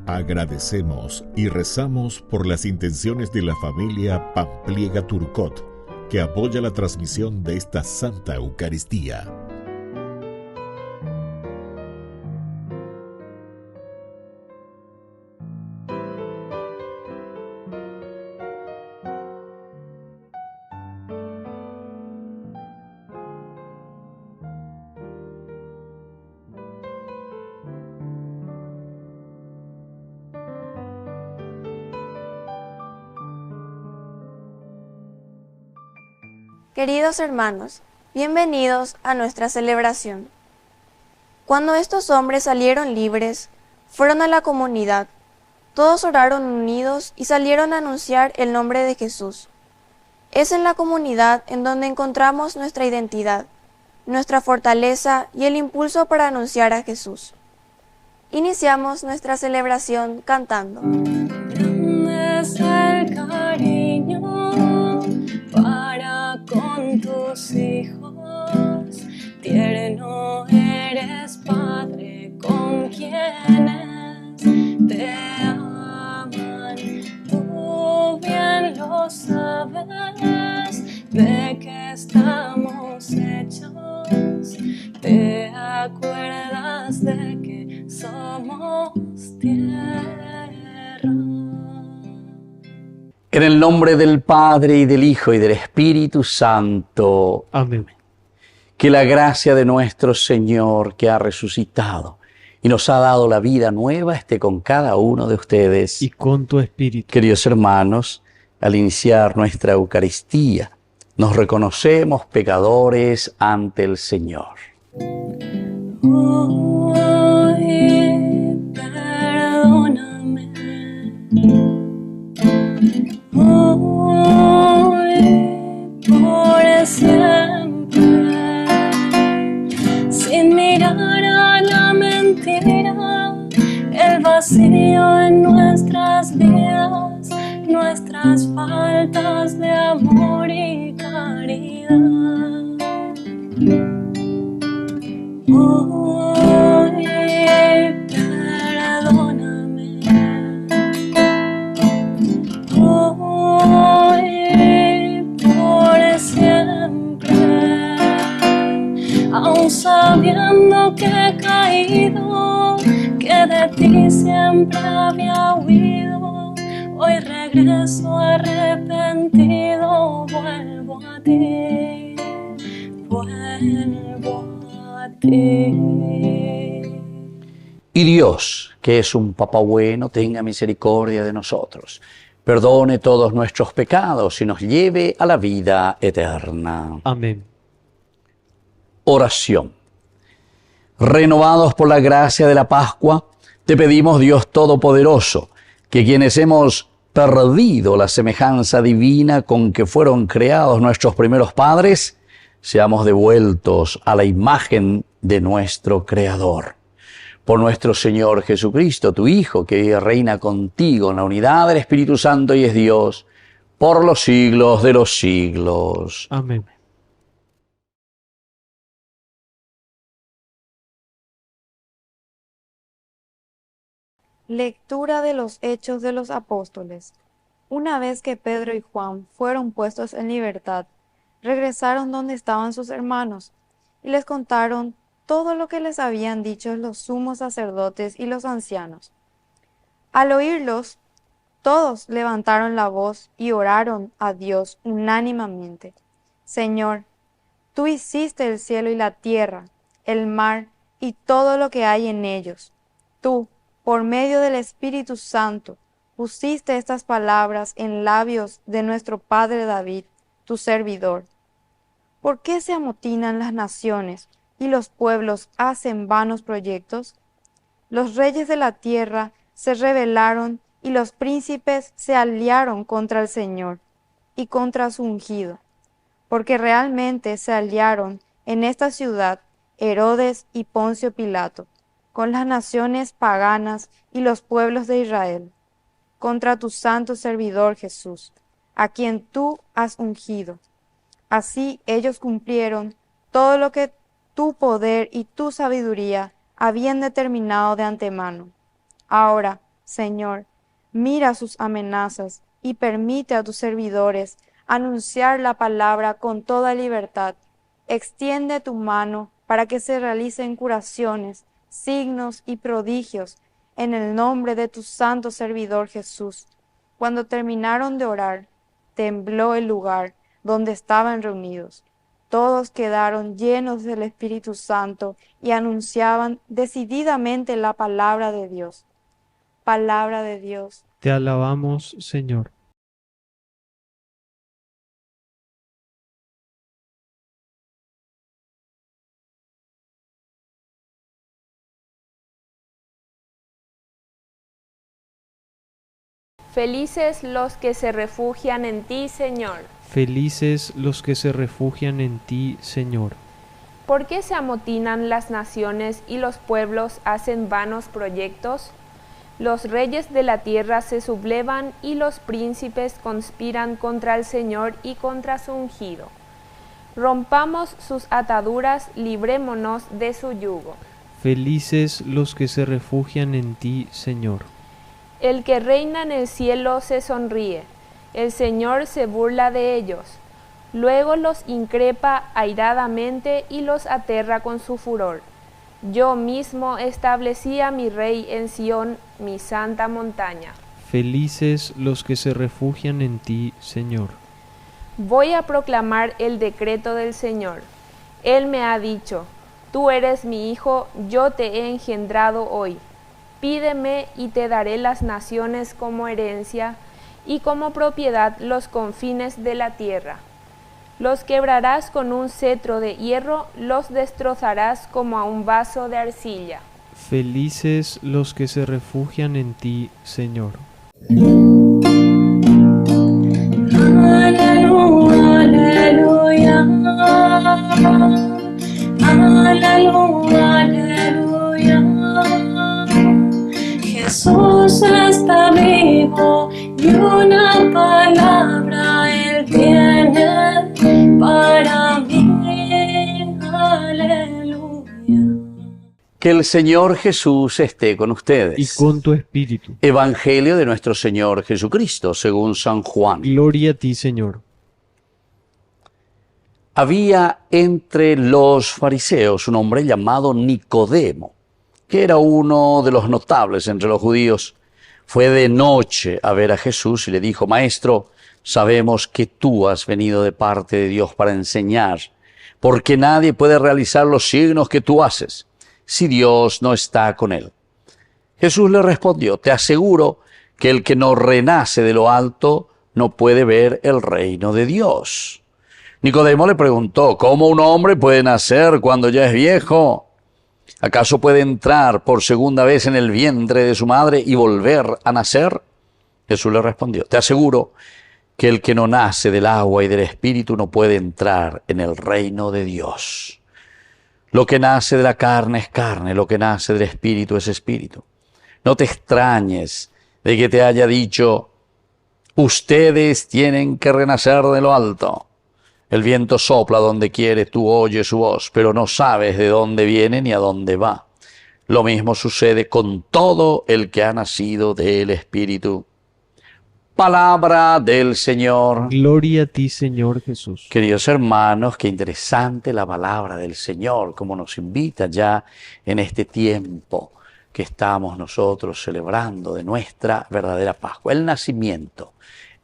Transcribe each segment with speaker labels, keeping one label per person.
Speaker 1: Agradecemos y rezamos por las intenciones de la familia Pampliega Turcot, que apoya la transmisión de esta Santa Eucaristía.
Speaker 2: Queridos hermanos, bienvenidos a nuestra celebración. Cuando estos hombres salieron libres, fueron a la comunidad. Todos oraron unidos y salieron a anunciar el nombre de Jesús. Es en la comunidad en donde encontramos nuestra identidad, nuestra fortaleza y el impulso para anunciar a Jesús. Iniciamos nuestra celebración cantando.
Speaker 3: Grande es el cariño para con tus hijos, tierno eres Padre con quienes te aman. Tú bien lo sabes de que estamos hechos, te acuerdas de que somos tierra.
Speaker 4: En el nombre del Padre, y del Hijo, y del Espíritu Santo.
Speaker 5: Amén.
Speaker 4: Que la gracia de nuestro Señor, que ha resucitado y nos ha dado la vida nueva, esté con cada uno de ustedes.
Speaker 5: Y con tu espíritu.
Speaker 4: Queridos hermanos, al iniciar nuestra Eucaristía, nos reconocemos pecadores ante el Señor.
Speaker 3: Hoy perdóname. Hoy por siempre, sin mirar a la mentira, el vacío en nuestras vidas, nuestras faltas de amor y caridad. Hoy perdóname. Hoy por siempre, aun sabiendo que he caído, que de ti siempre había huido, hoy regreso arrepentido, vuelvo a ti, vuelvo a ti.
Speaker 4: Y Dios, que es un Papá bueno, tenga misericordia de nosotros, perdone todos nuestros pecados y nos lleve a la vida eterna.
Speaker 5: Amén.
Speaker 4: Oración. Renovados por la gracia de la Pascua, te pedimos, Dios Todopoderoso, que quienes hemos perdido la semejanza divina con que fueron creados nuestros primeros padres, seamos devueltos a la imagen de nuestro Creador. Por nuestro Señor Jesucristo, tu Hijo, que vive y reina contigo en la unidad del Espíritu Santo y es Dios, por los siglos de los siglos.
Speaker 5: Amén.
Speaker 2: Lectura de los Hechos de los Apóstoles. Una vez que Pedro y Juan fueron puestos en libertad, regresaron donde estaban sus hermanos y les contaron todo lo que les habían dicho los sumos sacerdotes y los ancianos. Al oírlos, todos levantaron la voz y oraron a Dios unánimemente. Señor, tú hiciste el cielo y la tierra, el mar y todo lo que hay en ellos. Tú, por medio del Espíritu Santo, pusiste estas palabras en labios de nuestro padre David, tu servidor. ¿Por qué se amotinan las naciones y los pueblos hacen vanos proyectos? Los reyes de la tierra se rebelaron y los príncipes se aliaron contra el Señor y contra su ungido, porque realmente se aliaron en esta ciudad Herodes y Poncio Pilato, con las naciones paganas y los pueblos de Israel, contra tu santo servidor Jesús, a quien tú has ungido. Así ellos cumplieron todo lo que tu poder y tu sabiduría habían determinado de antemano. Ahora, Señor, mira sus amenazas y permite a tus servidores anunciar la palabra con toda libertad. Extiende tu mano para que se realicen curaciones, signos y prodigios en el nombre de tu santo servidor Jesús. Cuando terminaron de orar, tembló el lugar donde estaban reunidos. Todos quedaron llenos del Espíritu Santo y anunciaban decididamente la palabra de Dios. Palabra de Dios.
Speaker 5: Te alabamos, Señor.
Speaker 6: Felices los que se refugian en ti, Señor.
Speaker 5: Felices los que se refugian en ti, Señor.
Speaker 6: ¿Por qué se amotinan las naciones y los pueblos hacen vanos proyectos? Los reyes de la tierra se sublevan y los príncipes conspiran contra el Señor y contra su ungido. Rompamos sus ataduras, librémonos de su yugo.
Speaker 5: Felices los que se refugian en ti, Señor.
Speaker 6: El que reina en el cielo se sonríe, el Señor se burla de ellos. Luego los increpa airadamente y los aterra con su furor. Yo mismo establecí a mi rey en Sión, mi santa montaña.
Speaker 5: Felices los que se refugian en ti, Señor.
Speaker 6: Voy a proclamar el decreto del Señor. Él me ha dicho, tú eres mi hijo, yo te he engendrado hoy. Pídeme y te daré las naciones como herencia y como propiedad los confines de la tierra. Los quebrarás con un cetro de hierro, los destrozarás como a un vaso de arcilla.
Speaker 5: Felices los que se refugian en ti, Señor.
Speaker 3: Aleluya, aleluya. Aleluya, aleluya. Jesús está vivo y una palabra Él tiene para mí. Aleluya.
Speaker 4: Que el Señor Jesús esté con ustedes.
Speaker 5: Y con tu espíritu.
Speaker 4: Evangelio de nuestro Señor Jesucristo, según San Juan.
Speaker 5: Gloria a ti, Señor.
Speaker 4: Había entre los fariseos un hombre llamado Nicodemo, que era uno de los notables entre los judíos. Fue de noche a ver a Jesús y le dijo: Maestro, sabemos que tú has venido de parte de Dios para enseñar, porque nadie puede realizar los signos que tú haces si Dios no está con él. Jesús le respondió: Te aseguro que el que no renace de lo alto no puede ver el reino de Dios. Nicodemo le preguntó: ¿Cómo un hombre puede nacer cuando ya es viejo? ¿Acaso puede entrar por segunda vez en el vientre de su madre y volver a nacer? Jesús le respondió: Te aseguro que el que no nace del agua y del Espíritu no puede entrar en el reino de Dios. Lo que nace de la carne es carne, lo que nace del Espíritu es Espíritu. No te extrañes de que te haya dicho: ustedes tienen que renacer de lo alto. El viento sopla donde quiere, tú oyes su voz, pero no sabes de dónde viene ni a dónde va. Lo mismo sucede con todo el que ha nacido del Espíritu. Palabra del Señor.
Speaker 5: Gloria a ti, Señor Jesús.
Speaker 4: Queridos hermanos, qué interesante la palabra del Señor, como nos invita ya en este tiempo que estamos nosotros celebrando de nuestra verdadera Pascua, el nacimiento.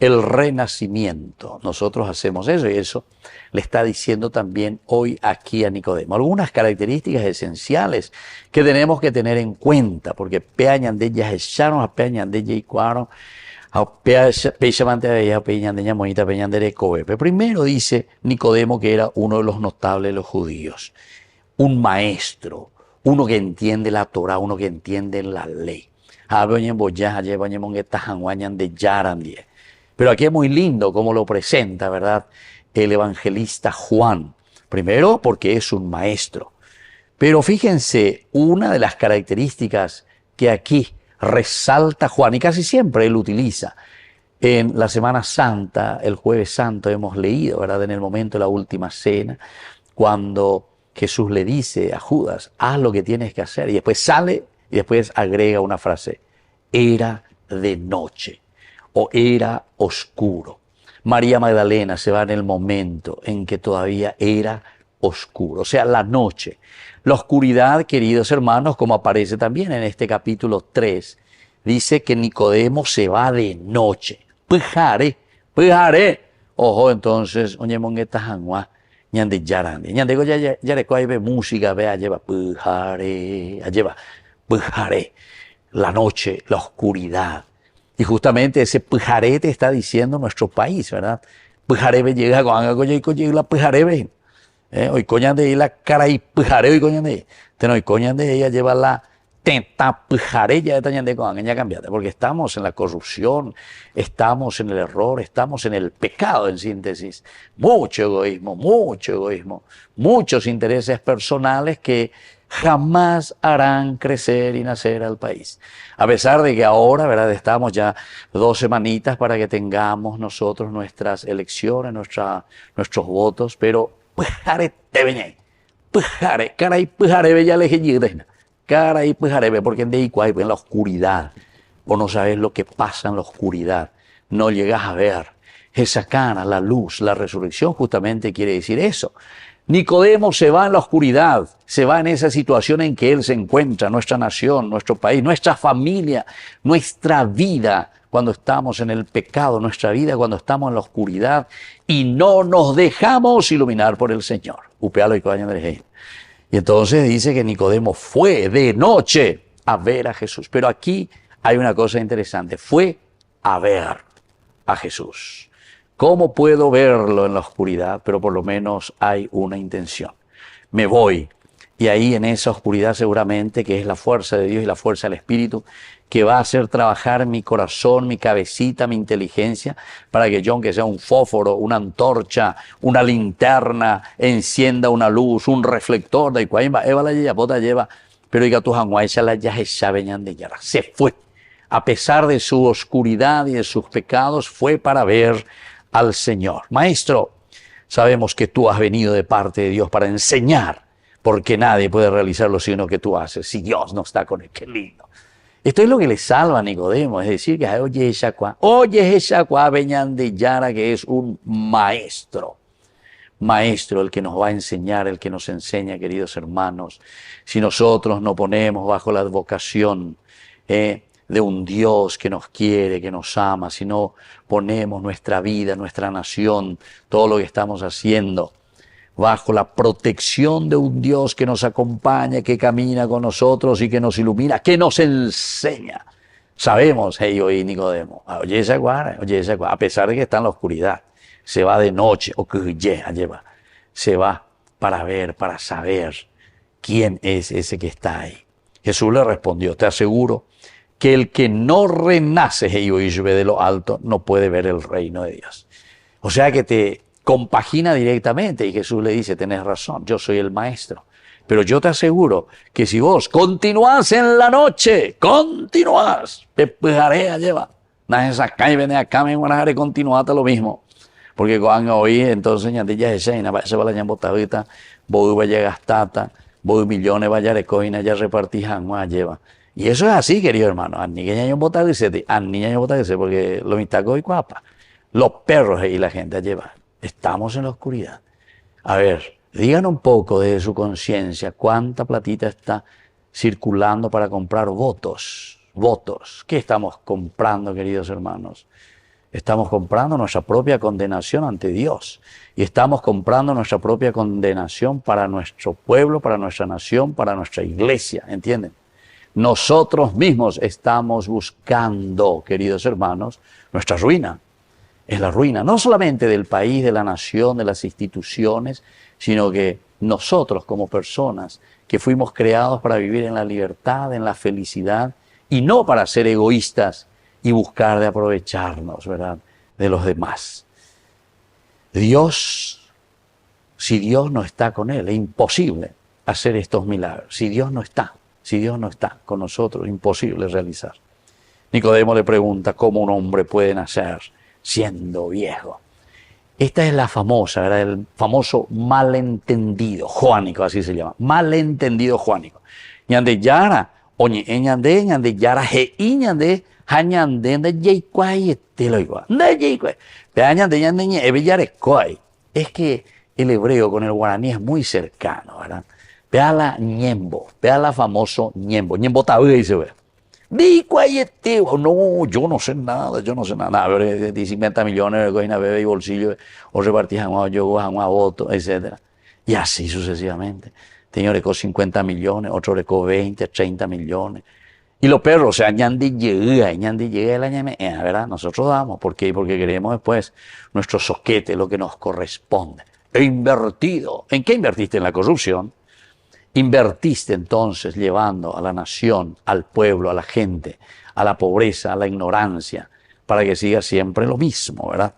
Speaker 4: El renacimiento. Nosotros hacemos eso y eso le está diciendo también hoy aquí a Nicodemo. Algunas características esenciales que tenemos que tener en cuenta, porque peñan de ellas echaron a peñan de ellas y cuaron a peñan de moita peñan de recobe. Primero dice Nicodemo que era uno de los notables de los judíos, un maestro, uno que entiende la Torah, uno que entiende la ley. Pero aquí es muy lindo cómo lo presenta, ¿verdad?, el evangelista Juan. Primero, porque es un maestro. Pero fíjense, una de las características que aquí resalta Juan, y casi siempre él utiliza, en la Semana Santa, el Jueves Santo, hemos leído, ¿verdad?, en el momento de la última cena, cuando Jesús le dice a Judas: haz lo que tienes que hacer. Y después sale y después agrega una frase: era de noche o era oscuro. María Magdalena se va en el momento en que todavía era oscuro, o sea, la noche. La oscuridad, queridos hermanos, como aparece también en este capítulo 3, dice que Nicodemo se va de noche. Pujare. Ojo, entonces, oye, mongueta jangua, ñande yarande. Ñande go yareco ahí ve música, vea, lleva pujare, lleva pujare. La noche, la oscuridad. Y justamente ese pujarete está diciendo nuestro país, ¿verdad? Pujarebe llega con la pujarebe. Hoy coñan de la cara y pujare, hoy coñan de hoy coñan de ella lleva la tenta pujare, ya estañan de con ella cambiada, porque estamos en la corrupción, estamos en el error, estamos en el pecado en síntesis. Mucho egoísmo, muchos intereses personales que jamás harán crecer y nacer al país. A pesar de que ahora, ¿verdad?, estamos ya 2 semanitas para que tengamos nosotros nuestras elecciones, nuestros votos, pero pujare te veñé, pujare, cara y pujare bella lejellidena, cara y pujare, porque en Deicuay, en la oscuridad, vos no sabes lo que pasa en la oscuridad, no llegas a ver esa cara, la luz, la resurrección justamente quiere decir eso. Nicodemo se va en la oscuridad, se va en esa situación en que él se encuentra, nuestra nación, nuestro país, nuestra familia, nuestra vida cuando estamos en el pecado, nuestra vida cuando estamos en la oscuridad y no nos dejamos iluminar por el Señor. Y entonces dice que Nicodemo fue de noche a ver a Jesús. Pero aquí hay una cosa interesante, fue a ver a Jesús. ¿Cómo puedo verlo en la oscuridad? Pero por lo menos hay una intención. Me voy. Y ahí en esa oscuridad seguramente que es la fuerza de Dios y la fuerza del Espíritu que va a hacer trabajar mi corazón, mi cabecita, mi inteligencia para que yo, aunque sea un fósforo, una antorcha, una linterna, encienda una luz, un reflector de Icuaimba, Eva la lleva, pero diga tu janguaisa la ya se fue. A pesar de su oscuridad y de sus pecados, fue para ver al Señor. Maestro, sabemos que tú has venido de parte de Dios para enseñar, porque nadie puede realizar lo sino que tú haces. Si Dios no está con él, qué lindo. Esto es lo que le salva a Nicodemo, es decir, que oye esa veñan de Yara, que es un maestro. Maestro, el que nos va a enseñar, el que nos enseña, queridos hermanos. Si nosotros no ponemos bajo la advocación de un Dios que nos quiere, que nos ama, si no ponemos nuestra vida, nuestra nación, todo lo que estamos haciendo, bajo la protección de un Dios que nos acompaña, que camina con nosotros y que nos ilumina, que nos enseña. Sabemos, hoy Nicodemo, oye esa guara, a pesar de que está en la oscuridad, se va de noche, o que lleva, se va para ver, para saber quién es ese que está ahí. Jesús le respondió, te aseguro que el que no renace de lo alto no puede ver el reino de Dios. O sea que te compagina directamente y Jesús le dice, tenés razón, yo soy el maestro. Pero yo te aseguro que si vos continuás en la noche, te pujaré a llevar. Nadie saca y viene acá, me van a dejar continuar lo mismo. Porque cuando oí, entonces ya se va la ñambotadita, voy vaya gastata, voy millones vaya de coina, ya repartijan, lleva. Y eso es así, querido hermano. A niña yo porque lo mitaco y guapa. Los perros y la gente lleva. Estamos en la oscuridad. A ver, digan un poco de su conciencia. ¿Cuánta platita está circulando para comprar votos? Votos. ¿Qué estamos comprando, queridos hermanos? Estamos comprando nuestra propia condenación ante Dios. Y estamos comprando nuestra propia condenación para nuestro pueblo, para nuestra nación, para nuestra iglesia. ¿Entienden? Nosotros mismos estamos buscando, queridos hermanos, nuestra ruina. Es la ruina, no solamente del país, de la nación, de las instituciones, sino que nosotros como personas que fuimos creados para vivir en la libertad, en la felicidad, y no para ser egoístas y buscar de aprovecharnos, ¿verdad?, de los demás. Dios, si Dios no está con él, es imposible hacer estos milagros. Si Dios no está con nosotros, imposible realizar. Nicodemo le pregunta cómo un hombre puede nacer siendo viejo. Esta es la famosa, ¿verdad?, el famoso malentendido juánico, así se llama, malentendido juánico. Y ande Yara, Oye, ñande, yara he ñande, hañande, de yeikuay, te lo igual. De yeikuay. Ñande, ebe yarekoy. Es que el hebreo con el guaraní es muy cercano, ¿verdad? Vea la ñembo, vea la famoso ñembo. Ñembo tabe, dice, ve. No, yo no sé nada. A ver, 50 millones de cosas, bebé y bolsillo, o repartí a yogo, a voto, etc. Y así sucesivamente. Tengo recó 50 millones, otro recó 20, 30 millones. Y los perros, o sea, ñandi llega, la ñame, ¿verdad? Nosotros damos, ¿por qué? Porque queremos después nuestro soquete, lo que nos corresponde. He invertido. ¿En qué invertiste? En la corrupción. Invertiste entonces llevando a la nación, al pueblo, a la gente, a la pobreza, a la ignorancia, para que siga siempre lo mismo, ¿verdad?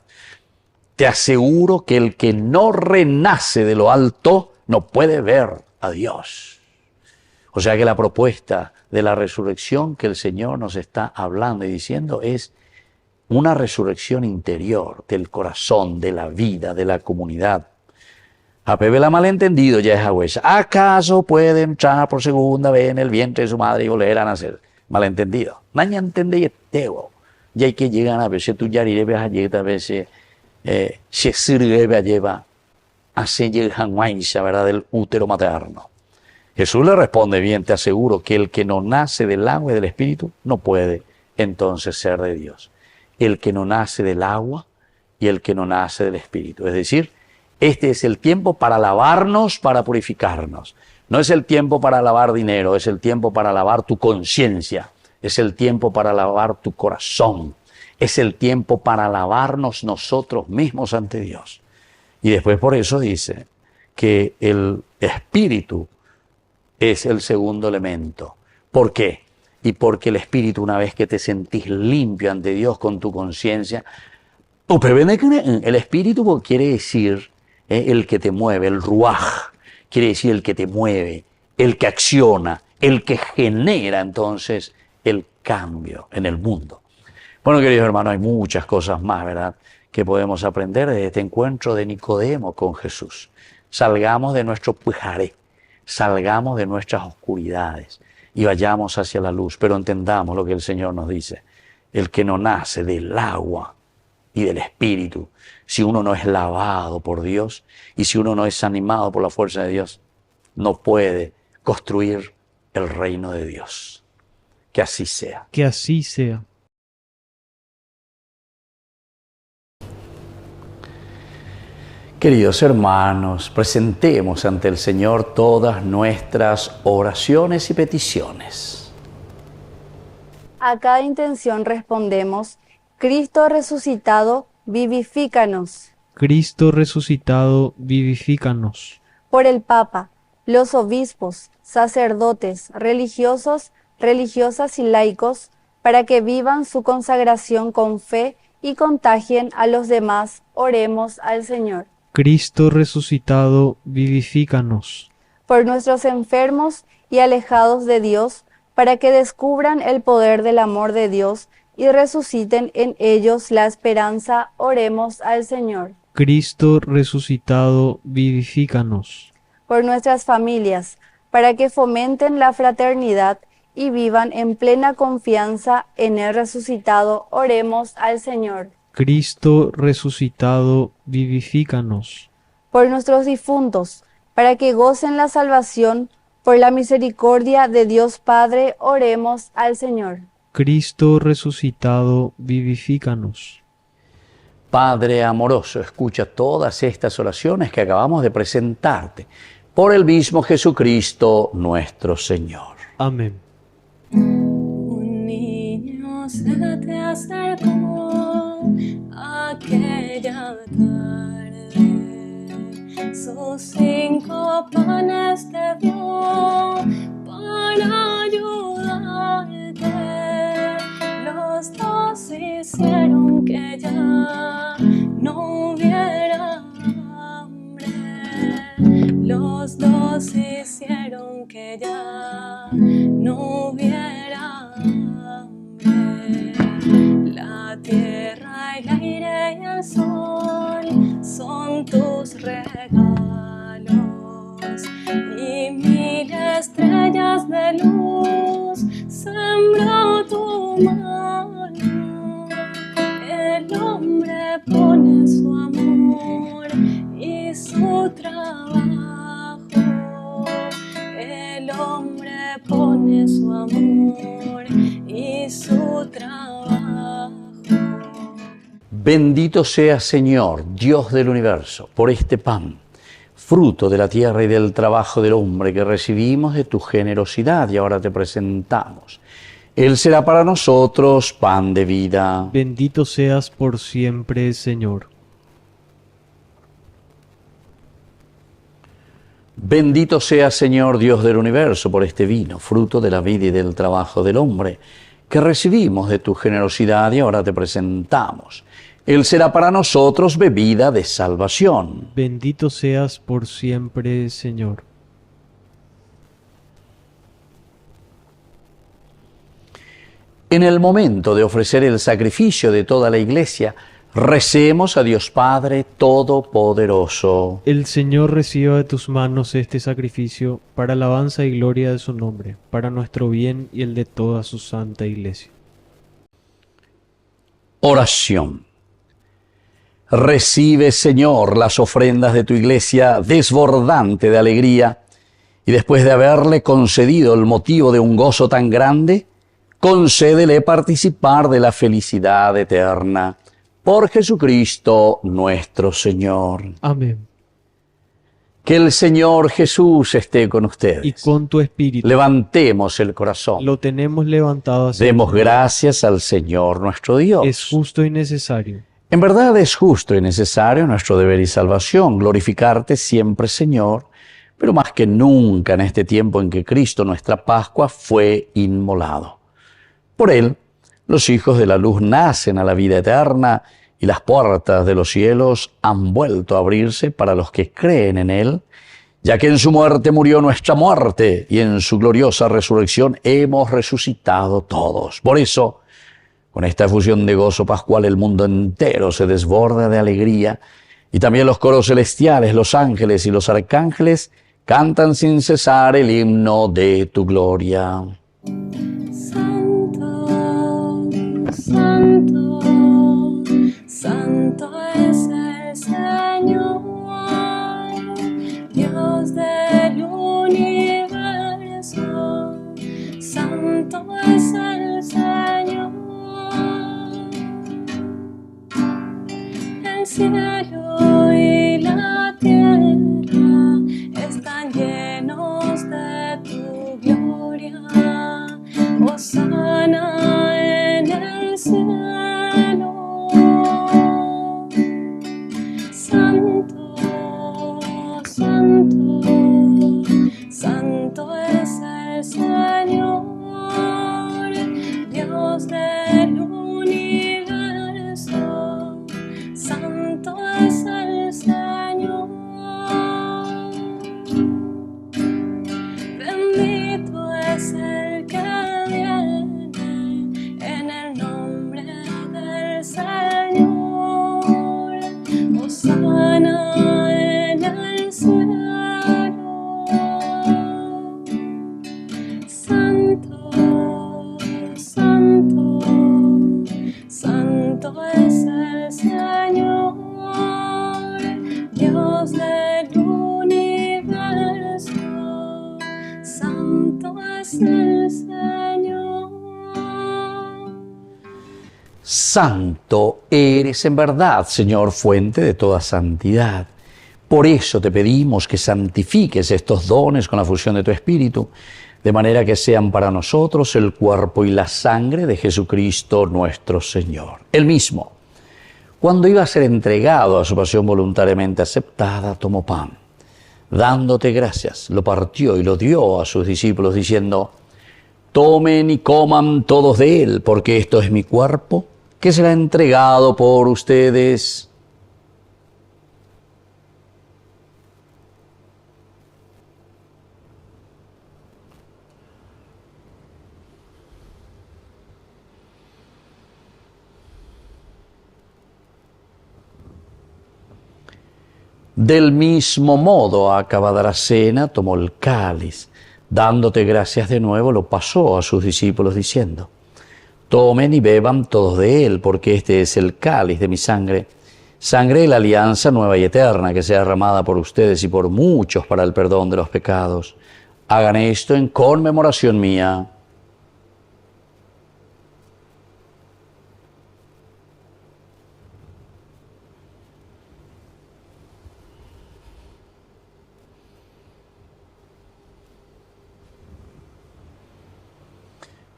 Speaker 4: Te aseguro que el que no renace de lo alto no puede ver a Dios. O sea que la propuesta de la resurrección que el Señor nos está hablando y diciendo es una resurrección interior del corazón, de la vida, de la comunidad. A Pepe la malentendido ya es agüesa. ¿Acaso puede entrar por segunda vez en el vientre de su madre y volver a nacer? Malentendido. Naña entende y tego. Ya hay que llegar a veces tú ya iré a llegar a veces se sirve a llevar a se llegan ¿verdad? Del útero materno. Jesús le responde bien, te aseguro que el que no nace del agua y del espíritu no puede entonces ser de Dios. El que no nace del agua y el que no nace del espíritu. Es decir, este es el tiempo para lavarnos, para purificarnos. No es el tiempo para lavar dinero, es el tiempo para lavar tu conciencia. Es el tiempo para lavar tu corazón. Es el tiempo para lavarnos nosotros mismos ante Dios. Y después por eso dice que el espíritu es el segundo elemento. ¿Por qué? Y porque el espíritu, una vez que te sentís limpio ante Dios con tu conciencia, el espíritu quiere decir el que te mueve, el ruaj, quiere decir el que te mueve, el que acciona, el que genera entonces el cambio en el mundo. Bueno, queridos hermanos, hay muchas cosas más, ¿verdad?, que podemos aprender de este encuentro de Nicodemo con Jesús. Salgamos de nuestro pujaré, salgamos de nuestras oscuridades y vayamos hacia la luz, pero entendamos lo que el Señor nos dice. El que no nace del agua y del Espíritu, si uno no es lavado por Dios y si uno no es animado por la fuerza de Dios, no puede construir el reino de Dios. Que así sea.
Speaker 5: Que así sea.
Speaker 4: Queridos hermanos, presentemos ante el Señor todas nuestras oraciones y peticiones.
Speaker 2: A cada intención respondemos: Cristo resucitado, vivifícanos.
Speaker 5: Cristo resucitado, vivifícanos.
Speaker 2: Por el Papa, los obispos, sacerdotes, religiosos, religiosas y laicos, para que vivan su consagración con fe y contagien a los demás, oremos al Señor.
Speaker 5: Cristo resucitado, vivifícanos.
Speaker 2: Por nuestros enfermos y alejados de Dios, para que descubran el poder del amor de Dios y resuciten en ellos la esperanza, oremos al Señor.
Speaker 5: Cristo resucitado, vivifícanos.
Speaker 2: Por nuestras familias, para que fomenten la fraternidad y vivan en plena confianza en el resucitado, oremos al Señor.
Speaker 5: Cristo resucitado, vivifícanos.
Speaker 2: Por nuestros difuntos, para que gocen la salvación, por la misericordia de Dios Padre, oremos al Señor.
Speaker 5: Cristo resucitado, vivifícanos.
Speaker 4: Padre amoroso, escucha todas estas oraciones que acabamos de presentarte, por el mismo Jesucristo nuestro Señor.
Speaker 5: Amén.
Speaker 3: Un niño se te acercó aquella tarde, sus 5 panes te dio para ayudarte. Los 2 hicieron que ya no hubiera hambre. Los 2 hicieron que ya no hubiera hambre. La tierra, el aire y el sol son tus regalos, y 1000 estrellas de luz hombre pone su amor y su trabajo. El hombre pone su amor y su trabajo.
Speaker 4: Bendito seas, Señor, Dios del universo, por este pan, fruto de la tierra y del trabajo del hombre que recibimos de tu generosidad y ahora te presentamos. Él será para nosotros pan de vida.
Speaker 5: Bendito seas por siempre, Señor.
Speaker 4: Bendito seas, Señor, Dios del universo, por este vino, fruto de la vida y del trabajo del hombre, que recibimos de tu generosidad y ahora te presentamos. Él será para nosotros bebida de salvación.
Speaker 5: Bendito seas por siempre, Señor.
Speaker 4: En el momento de ofrecer el sacrificio de toda la Iglesia, recemos a Dios Padre Todopoderoso.
Speaker 5: El Señor reciba de tus manos este sacrificio para alabanza y gloria de su nombre, para nuestro bien y el de toda su santa Iglesia.
Speaker 4: Oración. Recibe, Señor, las ofrendas de tu Iglesia desbordante de alegría, y después de haberle concedido el motivo de un gozo tan grande, concédele participar de la felicidad eterna. Por Jesucristo nuestro Señor.
Speaker 5: Amén.
Speaker 4: Que el Señor Jesús esté con ustedes.
Speaker 5: Y con tu espíritu.
Speaker 4: Levantemos el corazón.
Speaker 5: Lo tenemos levantado hacia
Speaker 4: Demos
Speaker 5: ti.
Speaker 4: gracias al Señor nuestro Dios.
Speaker 5: Es justo y necesario.
Speaker 4: En verdad es justo y necesario nuestro deber y salvación, glorificarte siempre, Señor, pero más que nunca en este tiempo en que Cristo, nuestra Pascua, fue inmolado. Por Él, los hijos de la luz nacen a la vida eterna y las puertas de los cielos han vuelto a abrirse para los que creen en Él, ya que en su muerte murió nuestra muerte y en su gloriosa resurrección hemos resucitado todos. Por eso, con esta efusión de gozo pascual, el mundo entero se desborda de alegría y también los coros celestiales, los ángeles y los arcángeles cantan sin cesar el himno de tu gloria.
Speaker 3: Santo, santo, santo es el Señor, Dios del universo. Santo es el Señor. El cielo y la tierra están llenos de tu gloria. Hosana en el cielo. Santo, santo, santo es el Señor, Dios del universo. Santo es el Señor. Bendito es el que viene en el nombre del Señor. Hosana en el cielo. Santo, santo, santo es el Señor, Dios del universo. Santo es el Señor.
Speaker 4: Santo eres en verdad, Señor, fuente de toda santidad. Por eso te pedimos que santifiques estos dones con la fusión de tu Espíritu, de manera que sean para nosotros el cuerpo y la sangre de Jesucristo nuestro Señor. Él mismo, cuando iba a ser entregado a su pasión voluntariamente aceptada, tomó pan. Dándote gracias, lo partió y lo dio a sus discípulos, diciendo: tomen y coman todos de él, porque esto es mi cuerpo, que será entregado por ustedes. Del mismo modo, acabada la cena, tomó el cáliz. Dándote gracias de nuevo, lo pasó a sus discípulos, diciendo: Tomen y beban todos de él, porque este es el cáliz de mi sangre, sangre de la alianza nueva y eterna, que sea derramada por ustedes y por muchos para el perdón de los pecados. Hagan esto en conmemoración mía.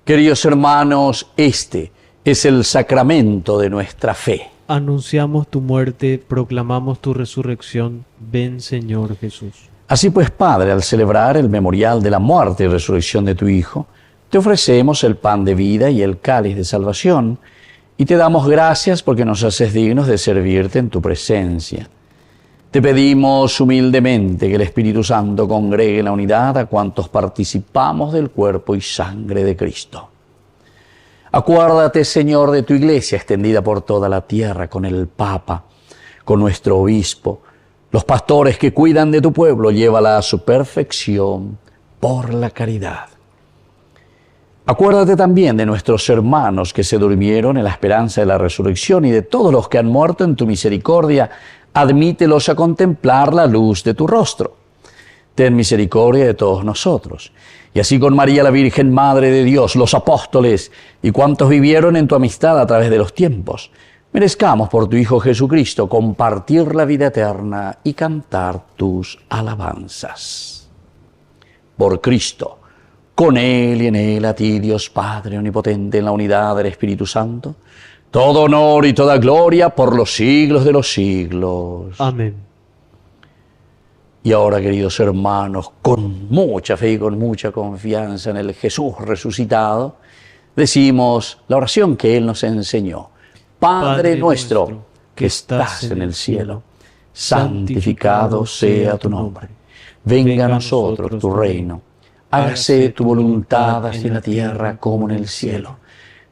Speaker 4: Queridos hermanos, este es el sacramento de nuestra fe.
Speaker 5: Anunciamos tu muerte, proclamamos tu resurrección. Ven, Señor Jesús.
Speaker 4: Así pues, Padre, al celebrar el memorial de la muerte y resurrección de tu Hijo, te ofrecemos el pan de vida y el cáliz de salvación, y te damos gracias porque nos haces dignos de servirte en tu presencia. Te pedimos humildemente que el Espíritu Santo congregue en la unidad a cuantos participamos del cuerpo y sangre de Cristo. Acuérdate, Señor, de tu Iglesia extendida por toda la tierra, con el Papa, con nuestro Obispo, los pastores que cuidan de tu pueblo, llévala a su perfección por la caridad. Acuérdate también de nuestros hermanos que se durmieron en la esperanza de la resurrección y de todos los que han muerto en tu misericordia. Admítelos a contemplar la luz de tu rostro. Ten misericordia de todos nosotros. Y así con María la Virgen, Madre de Dios, los apóstoles y cuantos vivieron en tu amistad a través de los tiempos, merezcamos por tu Hijo Jesucristo compartir la vida eterna y cantar tus alabanzas. Por Cristo, con Él y en Él, a ti, Dios Padre Omnipotente, en la unidad del Espíritu Santo, todo honor y toda gloria por los siglos de los siglos.
Speaker 5: Amén.
Speaker 4: Y ahora, queridos hermanos, con mucha fe y con mucha confianza en el Jesús resucitado, decimos la oración que Él nos enseñó. Padre nuestro, que estás en el cielo, santificado sea tu nombre. Venga a nosotros tu reino. Hágase tu voluntad así en la tierra como en el cielo.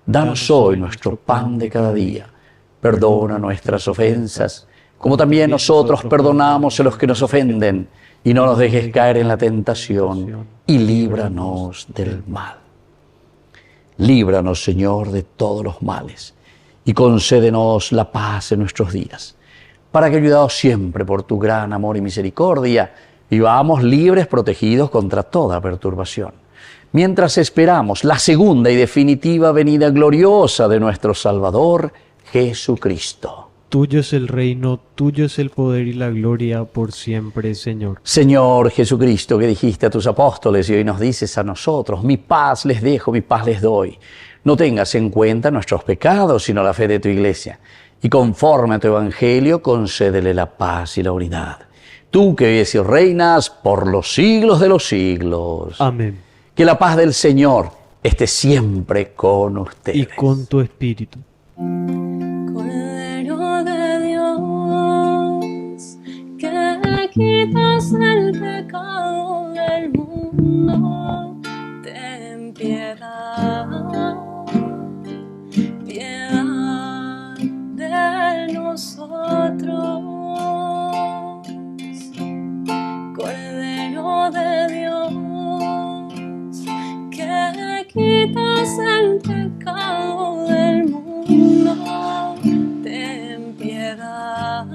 Speaker 4: Danos hoy nuestro pan de cada día. Perdona nuestras ofensas, como también nosotros perdonamos a los que nos ofenden. Y no nos dejes caer en la tentación, y líbranos del mal. Líbranos, Señor, de todos los males, y concédenos la paz en nuestros días, para que, ayudados siempre por tu gran amor y misericordia, vivamos libres, protegidos contra toda perturbación, mientras esperamos la segunda y definitiva venida gloriosa de nuestro Salvador, Jesucristo.
Speaker 5: Tuyo es el reino, tuyo es el poder y la gloria por siempre, Señor.
Speaker 4: Señor Jesucristo, que dijiste a tus apóstoles y hoy nos dices a nosotros, mi paz les dejo, mi paz les doy. No tengas en cuenta nuestros pecados, sino la fe de tu Iglesia. Y conforme a tu Evangelio, concédele la paz y la unidad. Tú que vives y reinas por los siglos de los siglos.
Speaker 5: Amén.
Speaker 4: Que la paz del Señor esté siempre con ustedes.
Speaker 5: Y con tu espíritu.
Speaker 3: Cordero de Dios, que quitas el pecado del mundo, ten piedad, piedad de nosotros. Cordero de Dios, que quitas el pecado del mundo, ten piedad,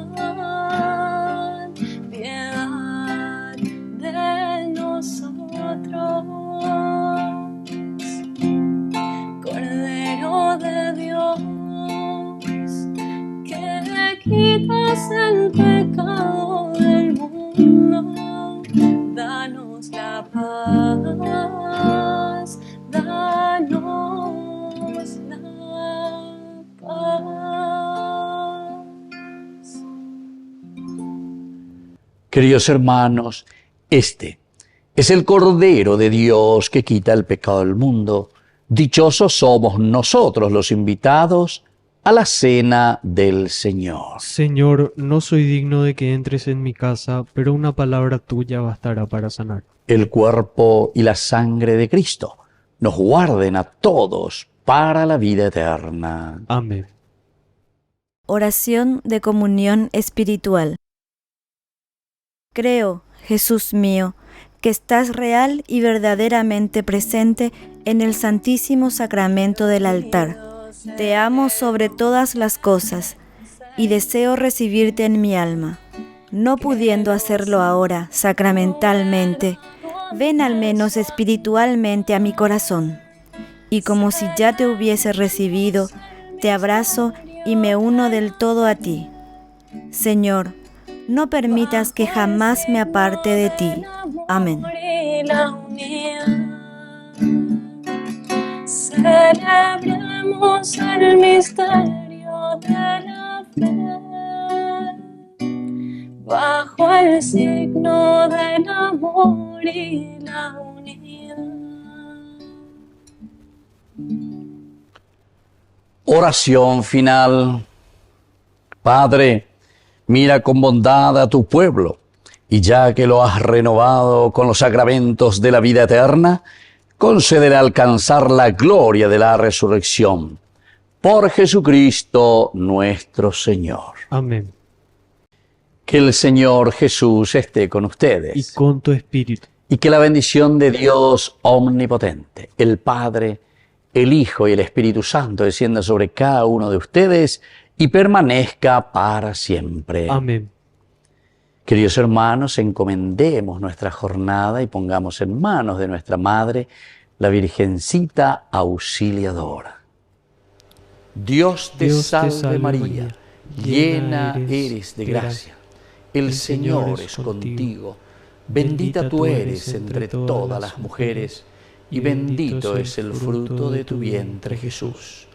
Speaker 3: piedad de nosotros. Cordero de Dios, que quitas el pecado del mundo, danos la paz, danos la paz.
Speaker 4: Queridos hermanos, este es el Cordero de Dios que quita el pecado del mundo. Dichosos somos nosotros los invitados a la cena del Señor.
Speaker 5: Señor, no soy digno de que entres en mi casa, pero una palabra tuya bastará para sanar.
Speaker 4: El cuerpo y la sangre de Cristo nos guarden a todos para la vida eterna.
Speaker 5: Amén.
Speaker 7: Oración de comunión espiritual. Creo, Jesús mío, que estás real y verdaderamente presente en el santísimo sacramento del altar. Te amo sobre todas las cosas y deseo recibirte en mi alma. No pudiendo hacerlo ahora sacramentalmente, ven al menos espiritualmente a mi corazón. Y como si ya te hubiese recibido, te abrazo y me uno del todo a ti. Señor, no permitas que jamás me aparte de ti. Amén.
Speaker 3: Celebremos el misterio de la fe, bajo el signo del amor y la unidad.
Speaker 4: Oración final. Padre, mira con bondad a tu pueblo, y ya que lo has renovado con los sacramentos de la vida eterna, concédele alcanzar la gloria de la resurrección. Por Jesucristo nuestro Señor.
Speaker 5: Amén.
Speaker 4: Que el Señor Jesús esté con ustedes.
Speaker 5: Y con tu espíritu.
Speaker 4: Y que la bendición de Dios omnipotente, el Padre, el Hijo y el Espíritu Santo descienda sobre cada uno de ustedes y permanezca para siempre.
Speaker 5: Amén.
Speaker 4: Queridos hermanos, encomendemos nuestra jornada y pongamos en manos de nuestra Madre, la Virgencita Auxiliadora. Dios te salve María, llena eres de gracia. El Señor es contigo. Bendita tú eres entre todas las mujeres, y bendito es el fruto de tu vientre, Jesús.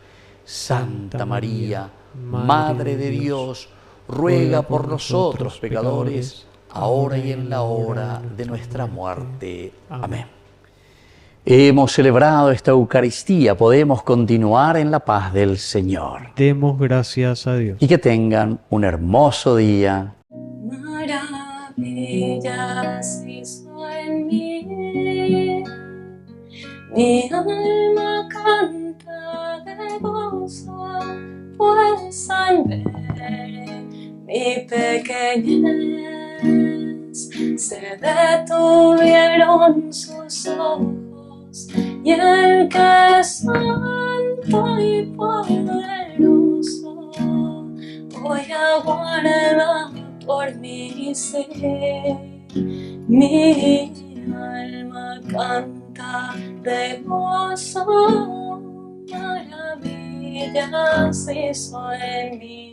Speaker 4: Santa María, Madre de Dios, ruega por nosotros pecadores, ahora y en la hora de nuestra muerte. Amén. Hemos celebrado esta Eucaristía, podemos continuar en la paz del Señor.
Speaker 5: Demos gracias a Dios.
Speaker 4: Y que tengan un hermoso día.
Speaker 3: Maravillas hizo en mí, mi alma canta de gozo, pues al ver mi pequeñez se detuvieron sus ojos, y el que es santo y poderoso hoy aguarda por mi ser. Mi alma canta de gozo, maravillas hizo en mí.